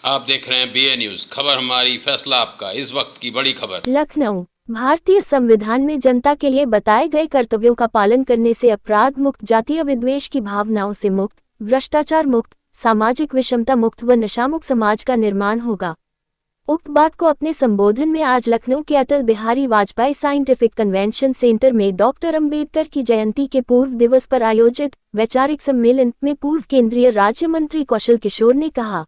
आप देख रहे हैं BA न्यूज, खबर हमारी फैसला आपका। इस वक्त की बड़ी खबर। लखनऊ। भारतीय संविधान में जनता के लिए बताए गए कर्तव्यों का पालन करने से अपराध मुक्त, जातीय विद्वेष की भावनाओं से मुक्त, भ्रष्टाचार मुक्त, सामाजिक विषमता मुक्त व नशामुक्त समाज का निर्माण होगा। उक्त बात को अपने संबोधन में आज लखनऊ के Atal Bihari Vajpayee scientific convention centre में डॉक्टर अंबेडकर की जयंती के पूर्व दिवस पर आयोजित वैचारिक सम्मेलन में पूर्व केंद्रीय राज्य मंत्री कौशल किशोर ने कहा।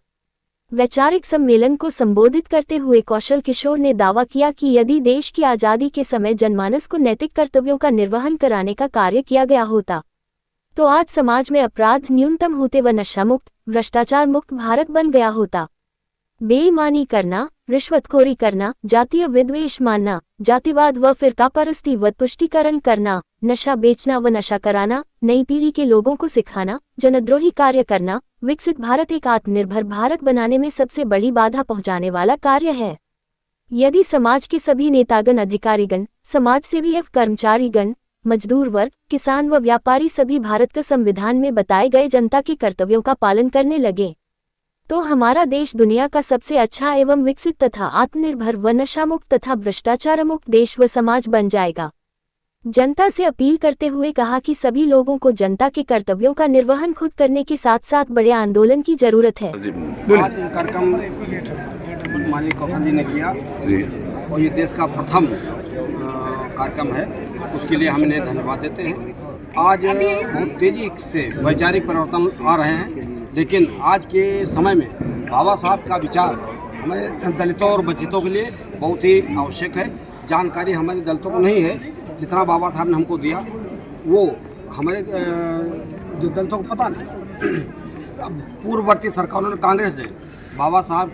वैचारिक सम्मेलन को संबोधित करते हुए कौशल किशोर ने दावा किया कि यदि देश की आज़ादी के समय जनमानस को नैतिक कर्तव्यों का निर्वहन कराने का कार्य किया गया होता तो आज समाज में अपराध न्यूनतम होते व नशामुक्त, भ्रष्टाचार मुक्त भारत बन गया होता। बेईमानी करना, रिश्वतखोरी करना, जातीय विद्वेष मानना, जातिवाद व फिरकापरस्ती व तुष्टीकरण करना, नशा बेचना व नशा कराना, नई पीढ़ी के लोगों को सिखाना, जनद्रोही कार्य करना, विकसित भारत एक आत्मनिर्भर भारत बनाने में सबसे बड़ी बाधा पहुंचाने वाला कार्य है। यदि समाज के सभी नेतागण, अधिकारीगण, समाजसेवी एवं कर्मचारीगण, मजदूर वर्ग, किसान व व्यापारी सभी भारत का संविधान में बताए गए जनता के कर्तव्यों का पालन करने लगे तो हमारा देश दुनिया का सबसे अच्छा एवं विकसित तथा आत्मनिर्भर व नशामुक्त तथा भ्रष्टाचार मुक्त देश व समाज बन जाएगा। जनता से अपील करते हुए कहा कि सभी लोगों को जनता के कर्तव्यों का निर्वहन खुद करने के साथ साथ बड़े आंदोलन की जरूरत है। आज कार्यक्रम माननीय कौशल जी ने किया और ये देश का प्रथम कार्यक्रम है, उसके लिए हम इन्हें धन्यवाद देते हैं। आज बहुत तेजी से वैचारिक परिवर्तन आ रहे हैं, लेकिन आज के समय में बाबा साहब का विचार हमारे दलितों और वंचितों के लिए बहुत ही आवश्यक है। जानकारी हमारे दलितों को नहीं है जितना बाबा साहब ने हमको दिया, वो हमारे जो दलितों को पता नहीं। अब पूर्ववर्ती सरकारों ने, कांग्रेस ने बाबा साहब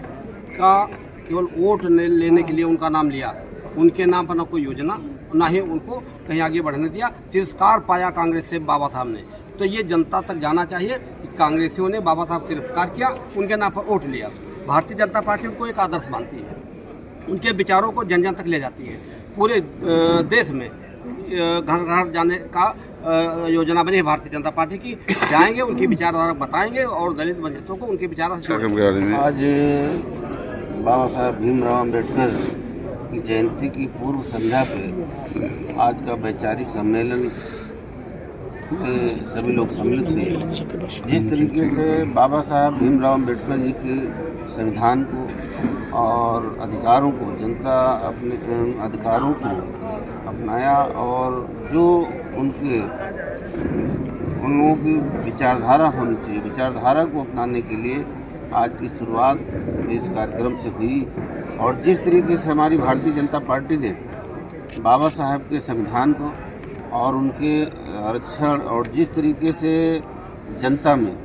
का केवल वोट लेने के लिए उनका नाम लिया, उनके नाम पर ना कोई योजना, ना ही उनको कहीं आगे बढ़ने दिया। तिरस्कार पाया कांग्रेस से बाबा साहब ने। तो ये जनता तक जाना चाहिए कि कांग्रेसियों ने बाबा साहब तिरस्कार किया, उनके नाम पर वोट लिया। भारतीय जनता पार्टी उनको एक आदर्श मानती है, उनके विचारों को जन जन तक ले जाती है। पूरे देश में घर घर जाने का योजना बनी है भारतीय जनता पार्टी की। जाएंगे, उनकी विचारधारा बताएंगे और दलित वंचितों को उनके विचारधारा। आज बाबा साहब भीमराव अम्बेडकर की जयंती की पूर्व संध्या पे आज का वैचारिक सम्मेलन से सभी लोग सम्मिलित हुए। जिस तरीके से बाबा साहब भीमराव अम्बेडकर जी के संविधान को और अधिकारों को, जनता अपने अधिकारों को अपनाया और जो उन लोगों की विचारधारा होनी चाहिए, विचारधारा को अपनाने के लिए आज की शुरुआत इस कार्यक्रम से हुई। और जिस तरीके से हमारी भारतीय जनता पार्टी ने बाबा साहब के संविधान को और उनके आरक्षण और जिस तरीके से जनता में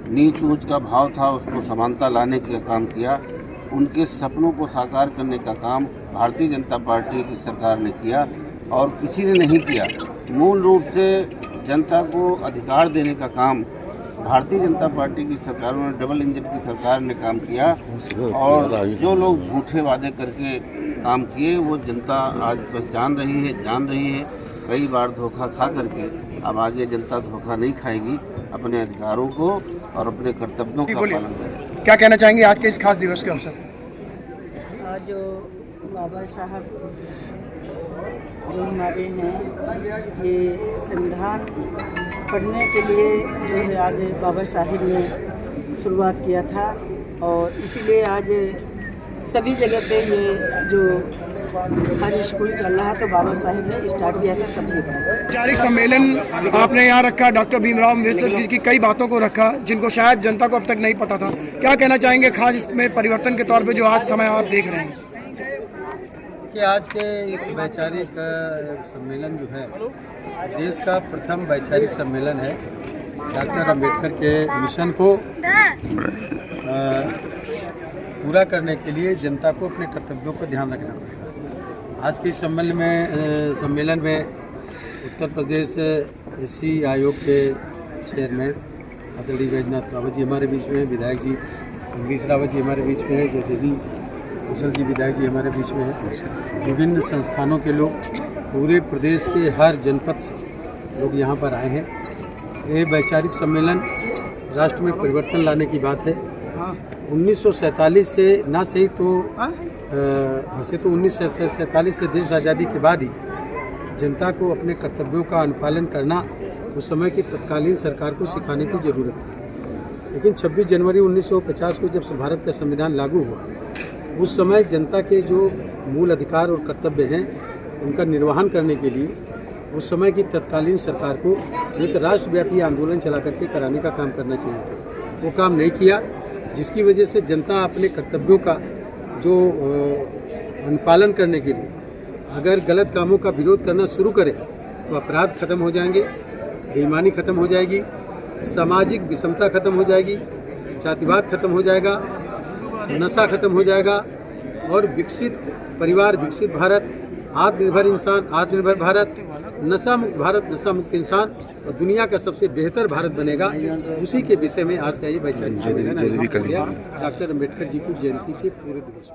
नीच ऊंच का भाव था उसको समानता लाने का काम किया, उनके सपनों को साकार करने का काम भारतीय जनता पार्टी की सरकार ने किया और किसी ने नहीं किया। मूल रूप से जनता को अधिकार देने का काम भारतीय जनता पार्टी की सरकारों ने, डबल इंजन की सरकार ने काम किया। और जो लोग झूठे वादे करके काम किए वो जनता आज पहचान रही है, जान रही है। कई बार धोखा खा करके अब आगे जनता धोखा नहीं खाएगी, अपने अधिकारों को और अपने कर्तव्यों का पालन करेगी। क्या कहना चाहेंगे आज के इस खास दिवस के अवसर? जो बाबा साहब जो हमारे हैं, ये संविधान पढ़ने के लिए जो है आज बाबा साहब ने शुरुआत किया था और इसीलिए आज सभी जगह पे ये जो हर स्कूल चल रहा है तो बाबा साहब ने स्टार्ट किया था सभी। वैचारिक सम्मेलन आपने यहाँ रखा, डॉक्टर भीमराव अम्बेडकर जी की कई बातों को रखा जिनको शायद जनता को अब तक नहीं पता था। क्या कहना चाहेंगे खास इसमें परिवर्तन के तौर पे जो आज समय आप देख रहे हैं? कि आज के इस वैचारिक सम्मेलन जो है देश का प्रथम वैचारिक सम्मेलन है। डॉक्टर अंबेडकर के मिशन को पूरा करने के लिए जनता को अपने कर्तव्यों को ध्यान रखना पड़ेगा। आज के इस सम्मेलन में उत्तर प्रदेश एससी आयोग के चेयरमैन आदरणीय बैजनाथ रावत जी हमारे बीच में, विधायक जी अंगीश रावत जी हमारे बीच में है, जयदेवी कौशल जी विधायक जी हमारे बीच में है। विभिन्न संस्थानों के लोग, पूरे प्रदेश के हर जनपद से लोग यहाँ पर आए हैं। ये वैचारिक सम्मेलन राष्ट्र में परिवर्तन लाने की बात है। 1947 से ना सही तो वैसे तो 1947 से देश आज़ादी के बाद ही जनता को अपने कर्तव्यों का अनुपालन करना उस समय की तत्कालीन सरकार को सिखाने की ज़रूरत थी। लेकिन 26 जनवरी 1950 को जब भारत का संविधान लागू हुआ, उस समय जनता के जो मूल अधिकार और कर्तव्य हैं उनका निर्वहन करने के लिए उस समय की तत्कालीन सरकार को एक राष्ट्रव्यापी आंदोलन चला करके कराने का काम करना चाहिए था। वो काम नहीं किया, जिसकी वजह से जनता अपने कर्तव्यों का जो अनुपालन करने के लिए अगर गलत कामों का विरोध करना शुरू करे तो अपराध खत्म हो जाएंगे, बेईमानी खत्म हो जाएगी, सामाजिक विषमता खत्म हो जाएगी, जातिवाद खत्म हो जाएगा, नशा खत्म हो जाएगा और विकसित परिवार, विकसित भारत, आत्मनिर्भर इंसान, आत्मनिर्भर भारत, नशा मुक्त भारत, नशा मुक्त इंसान और दुनिया का सबसे बेहतर भारत बनेगा। उसी के विषय में आज का ये वैचारिक सम्मेलन डॉक्टर अम्बेडकर जी की जयंती के पूरे दिवस